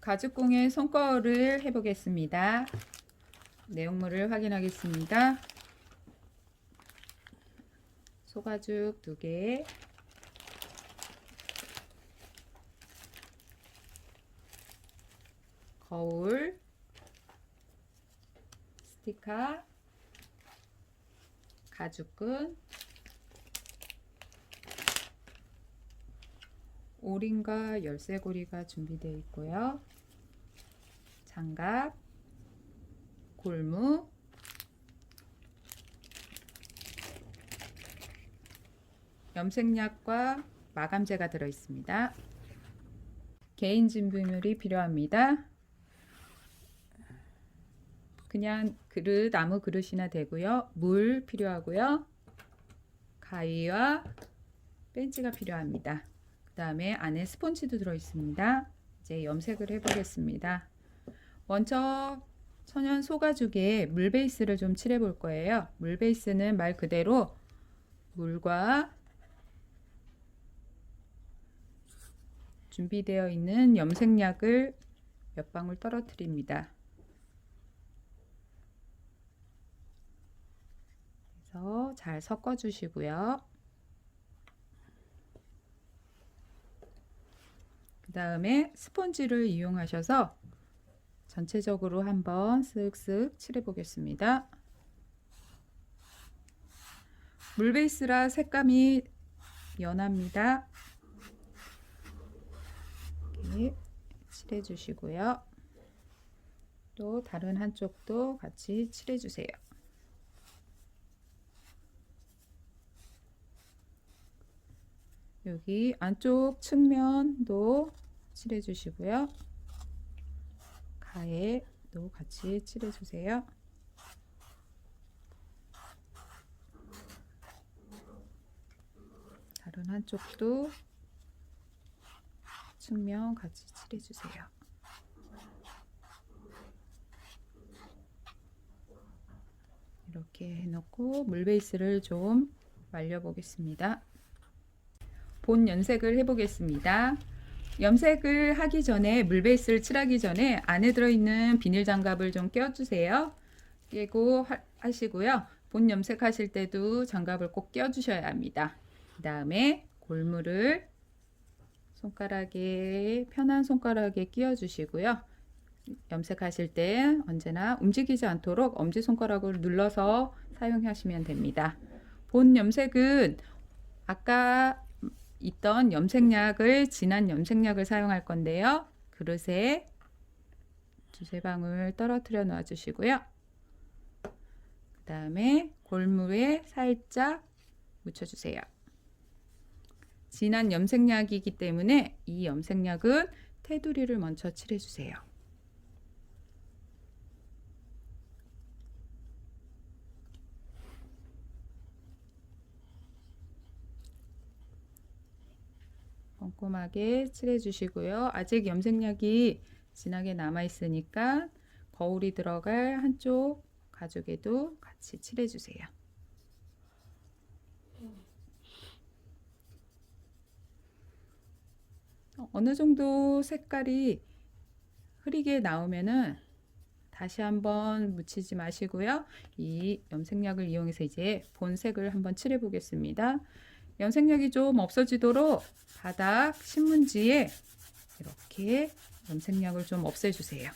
가죽공예 손거울을 해보겠습니다. 내용물을 확인하겠습니다. 소가죽 2개, 거울, 스티커, 가죽끈, 오링과 열쇠고리가 준비되어 있고요. 장갑, 골무, 염색약과 마감제가 들어 있습니다. 개인 준비물이 필요합니다. 그냥 그릇, 나무 그릇이나 되고요. 물 필요하고요. 가위와 벤치가 필요합니다. 그 다음에 안에 스펀지도 들어 있습니다. 이제 염색을 해 보겠습니다. 먼저 천연 소가죽에 물 베이스를 좀 칠해 볼 거예요. 물 베이스는 말 그대로 물과 준비되어 있는 염색약을 몇 방울 떨어뜨립니다. 그래서 잘 섞어 주시고요. 그 다음에 스펀지를 이용하셔서 전체적으로 한번 쓱쓱 칠해 보겠습니다. 물 베이스라 색감이 연합니다. 이렇게 칠해 주시고요. 또 다른 한쪽도 같이 칠해 주세요. 여기 안쪽 측면도 칠해 주시고요. 가에도 같이 칠해 주세요. 다른 한쪽도 측면 같이 칠해 주세요. 이렇게 해놓고 물 베이스를 좀 말려 보겠습니다. 본 염색을 해보겠습니다. 염색을 하기 전에 물 베이스를 칠하기 전에 안에 들어있는 비닐 장갑을 좀 껴주세요. 끼고 하시고요. 본 염색하실 때도 장갑을 꼭 껴주셔야 합니다. 그 다음에 골무를 손가락에 편한 손가락에 끼워 주시고요. 염색하실 때 언제나 움직이지 않도록 엄지손가락을 눌러서 사용하시면 됩니다. 본 염색은 아까 있던 염색약을 진한 염색약을 사용할 건데요. 그릇에 2-3방울 떨어뜨려 놔 주시고요. 그 다음에 골무에 살짝 묻혀 주세요. 진한 염색약이기 때문에 이 염색약은 테두리를 먼저 칠해 주세요. 꼼꼼하게 칠해 주시고요. 아직 염색약이 진하게 남아 있으니까 거울이 들어갈 한쪽 가죽에도 같이 칠해 주세요. 어느 정도 색깔이 흐리게 나오면은 다시 한번 묻히지 마시고요. 이 염색약을 이용해서 이제 본색을 한번 칠해 보겠습니다. 염색약이 좀 없어지도록 바닥 신문지에 이렇게 염색약을 좀 없애주세요.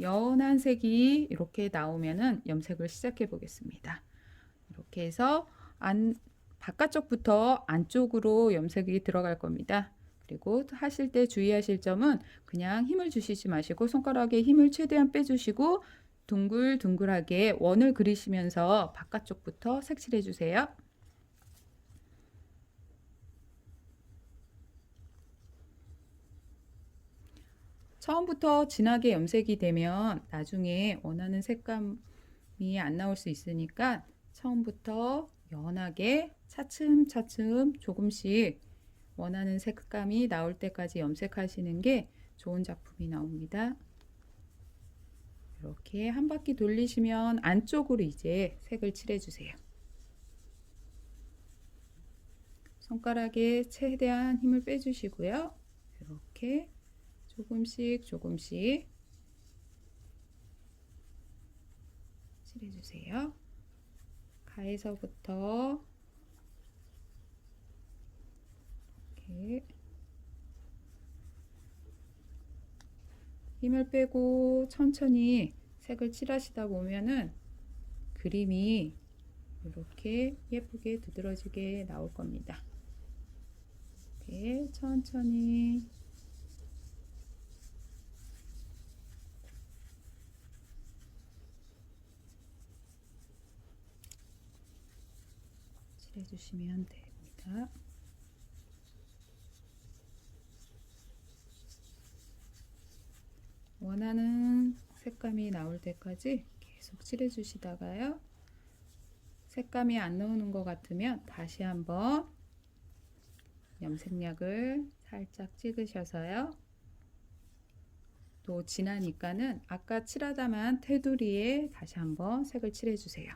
연한 색이 이렇게 나오면은 염색을 시작해 보겠습니다. 이렇게 해서 바깥쪽부터 안쪽으로 염색이 들어갈 겁니다. 그리고 하실 때 주의하실 점은 그냥 힘을 주시지 마시고 손가락에 힘을 최대한 빼주시고 둥글둥글하게 원을 그리시면서 바깥쪽부터 색칠해 주세요. 처음부터 진하게 염색이 되면 나중에 원하는 색감이 안 나올 수 있으니까 처음부터 연하게 차츰차츰 조금씩 원하는 색감이 나올 때까지 염색하시는 게 좋은 작품이 나옵니다. 이렇게 한 바퀴 돌리시면 안쪽으로 이제 색을 칠해 주세요. 손가락에 최대한 힘을 빼주시고요. 이렇게 조금씩 칠해주세요. 가에서부터 이렇게 힘을 빼고 천천히 색을 칠하시다 보면은 그림이 이렇게 예쁘게 두드러지게 나올 겁니다. 이렇게 천천히 칠해주시면 됩니다. 원하는 색감이 나올 때까지 계속 칠해주시다가요. 색감이 안 나오는 것 같으면 다시 한번 염색약을 살짝 찍으셔서요. 또 진하니까는 아까 칠하다만 테두리에 다시 한번 색을 칠해주세요.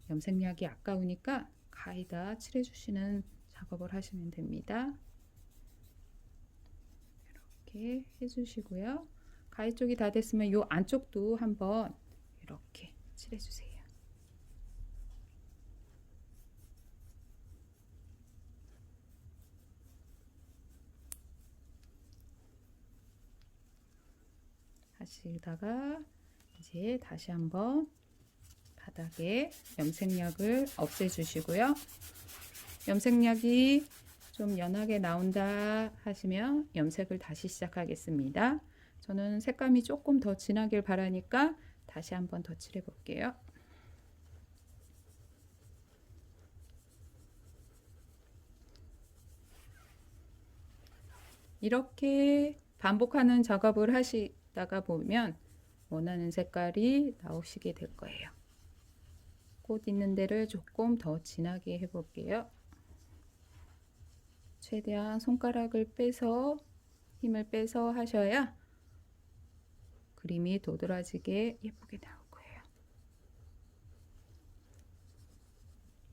염색약이 아까우니까 가에다 칠해주시는 작업을 하시면 됩니다. 이렇게 해주시고요. 가위 쪽이 다 됐으면 이 안쪽도 한번 이렇게 칠해주세요. 하시다가 이제 다시 한번 바닥에 염색약을 없애주시고요. 염색약이 좀 연하게 나온다 하시면 염색을 다시 시작하겠습니다. 저는 색감이 조금 더 진하길 바라니까 다시 한번 더 칠해 볼게요. 이렇게 반복하는 작업을 하시다가 보면 원하는 색깔이 나오시게 될 거예요. 꽃 있는 데를 조금 더 진하게 해 볼게요. 최대한 손가락을 빼서 힘을 빼서 하셔야 그림이 도드라지게 예쁘게 나올 거예요.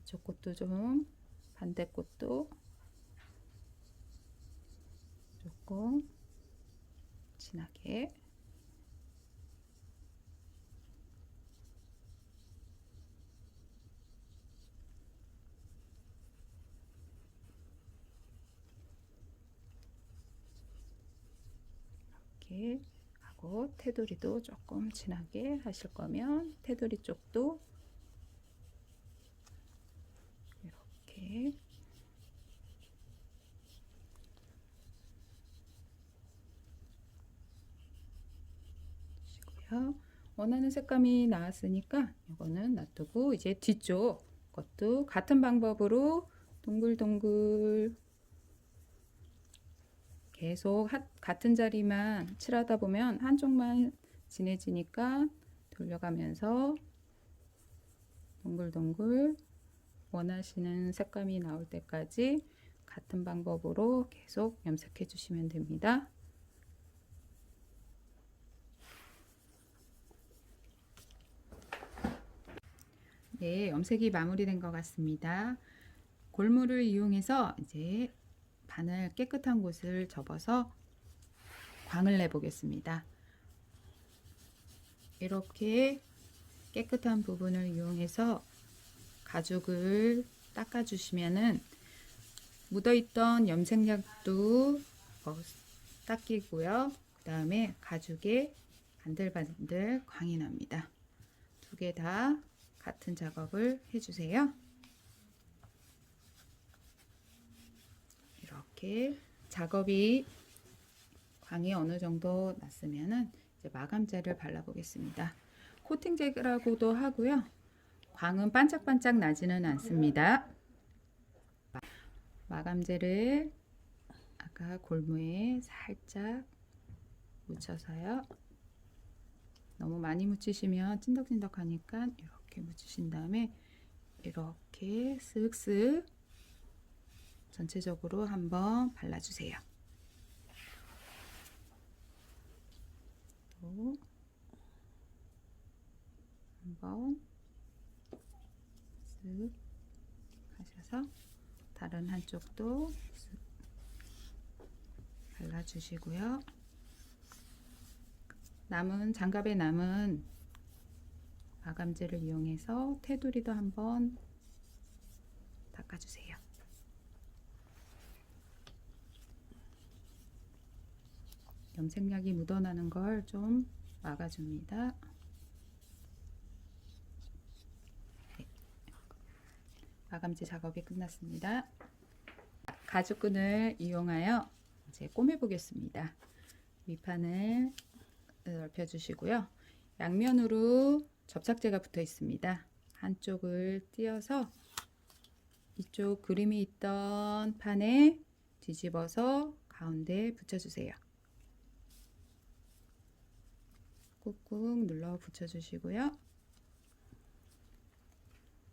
이쪽 꽃도 좀 반대 꽃도 조금 진하게 이렇게 하고 테두리도 조금 진하게 하실 거면 테두리 쪽도 이렇게 하시고요. 원하는 색감이 나왔으니까 이거는 놔두고 이제 뒤쪽 것도 같은 방법으로 동글동글 계속 같은 자리만 칠하다 보면 한쪽만 진해지니까 돌려가면서 동글동글 원하시는 색감이 나올 때까지 같은 방법으로 계속 염색해 주시면 됩니다. 네, 염색이 마무리된 것 같습니다. 골무를 이용해서 이제 바늘 깨끗한 곳을 접어서 광을 내 보겠습니다. 이렇게 깨끗한 부분을 이용해서 가죽을 닦아 주시면은 묻어있던 염색약도 닦이고요. 그 다음에 가죽에 반들반들 광이 납니다. 두 개 다 같은 작업을 해주세요. 이렇게 작업이 광이 어느 정도 났으면은 이제 마감제를 발라 보겠습니다. 코팅제라고도 하고요. 광은 반짝반짝 나지는 않습니다. 마감제를 아까 골무에 살짝 묻혀서요. 너무 많이 묻히시면 찐덕찐덕하니까 이렇게 묻히신 다음에 이렇게 쓱쓱 전체적으로 한번 발라주세요. 또 한번 쓱 하셔서 다른 한쪽도 쓱 잘라주시고요. 장갑에 남은 마감제를 이용해서 테두리도 한번 닦아주세요. 염색약이 묻어나는 걸 좀 막아줍니다. 네. 마감제 작업이 끝났습니다. 가죽끈을 이용하여 이제 꼬매 보겠습니다. 밑판을 넓혀 주시고요. 양면으로 접착제가 붙어 있습니다. 한쪽을 띄어서 이쪽 그림이 있던 판에 뒤집어서 가운데 붙여주세요. 꾹꾹 눌러 붙여주시고요.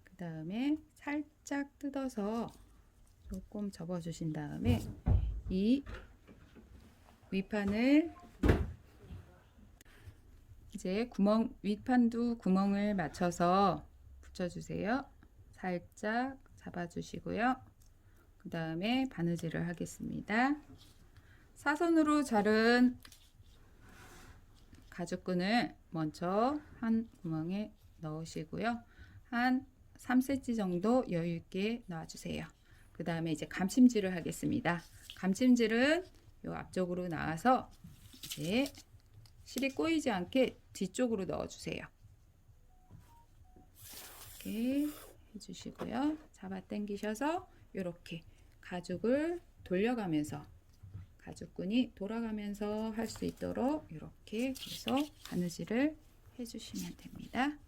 그 다음에 살짝 뜯어서 조금 접어주신 다음에 이 윗판을 이제 윗판도 구멍을 맞춰서 붙여주세요. 살짝 잡아주시고요. 그 다음에 바느질을 하겠습니다. 사선으로 자른 가죽끈을 먼저 한 구멍에 넣으시고요. 한 3cm 정도 여유 있게 놔주세요. 그 다음에 이제 감침질을 하겠습니다. 감침질은 요 앞쪽으로 나와서 이제 실이 꼬이지 않게 뒤쪽으로 넣어주세요. 이렇게 해주시고요. 잡아 당기셔서 이렇게 가죽을 돌려가면서 가죽끈이 돌아가면서 할 수 있도록 이렇게 계속 바느질을 해주시면 됩니다.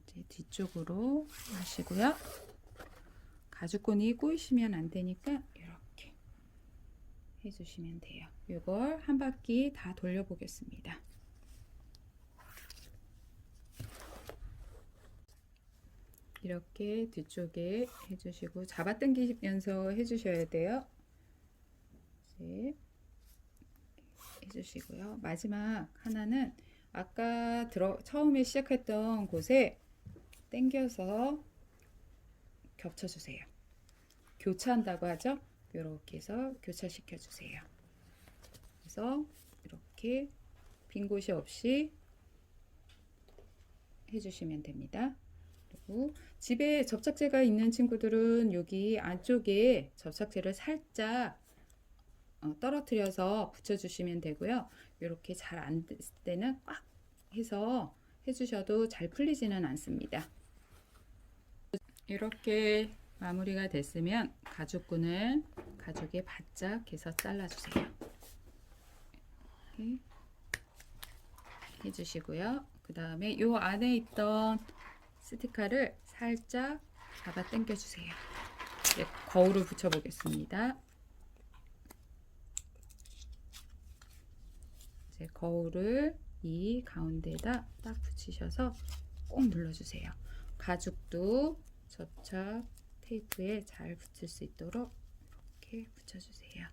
이제 뒤쪽으로 하시고요. 가죽끈이 꼬이시면 안 되니까 이렇게 해주시면 돼요. 이걸 한 바퀴 다 돌려보겠습니다. 이렇게 뒤쪽에 해주시고 잡아당기면서 해주셔야 돼요. 이제 해주시고요. 마지막 하나는 아까 처음에 시작했던 곳에 당겨서 겹쳐주세요. 교차한다고 하죠. 이렇게 해서 교차시켜 주세요. 그래서 이렇게 빈 곳이 없이 해주시면 됩니다. 그리고 집에 접착제가 있는 친구들은 여기 안쪽에 접착제를 살짝 떨어뜨려서 붙여주시면 되고요. 이렇게 잘 안 될 때는 꽉 해서 해주셔도 잘 풀리지는 않습니다. 이렇게 마무리가 됐으면 가죽끈을 가죽에 바짝 해서 잘라주세요. 이렇게 해주시고요. 그 다음에 이 안에 있던 스티커를 살짝 잡아 당겨 주세요. 이제 거울을 붙여 보겠습니다. 이제 거울을 이 가운데에다 딱 붙이셔서 꼭 눌러주세요. 가죽도 접착 테이프에 잘 붙을 수 있도록 이렇게 붙여주세요.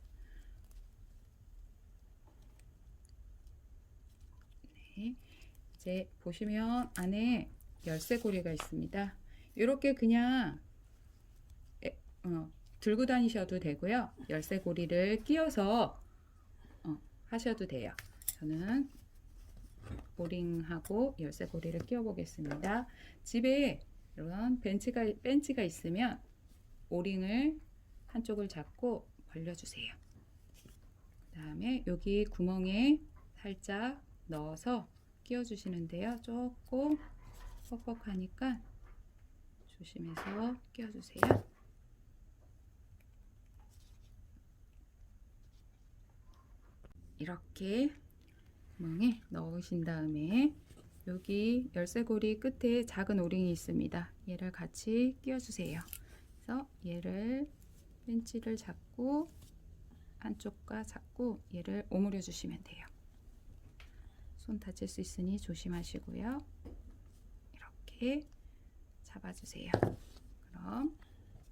네, 이제 보시면 안에 열쇠고리가 있습니다. 이렇게 그냥 들고 다니셔도 되고요. 열쇠고리를 끼워서 하셔도 돼요. 저는 오링하고 열쇠고리를 끼워 보겠습니다. 집에 이런 벤치가 있으면 오링을 한쪽을 잡고 벌려주세요. 그 다음에 여기 구멍에 살짝 넣어서 끼워 주시는데요. 조금 뻑뻑하니까 조심해서 끼워 주세요. 이렇게 구멍에 넣으신 다음에 여기 열쇠고리 끝에 작은 오링이 있습니다. 얘를 같이 끼워 주세요. 그래서 얘를 벤치를 잡고 한쪽과 잡고 얘를 오므려 주시면 돼요. 손 다칠 수 있으니 조심하시고요. 이렇게 잡아주세요. 그럼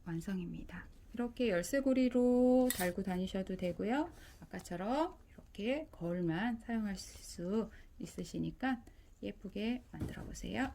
완성입니다. 이렇게 열쇠고리로 달고 다니셔도 되고요. 아까처럼 이렇게 거울만 사용할 수 있으시니까 예쁘게 만들어 보세요.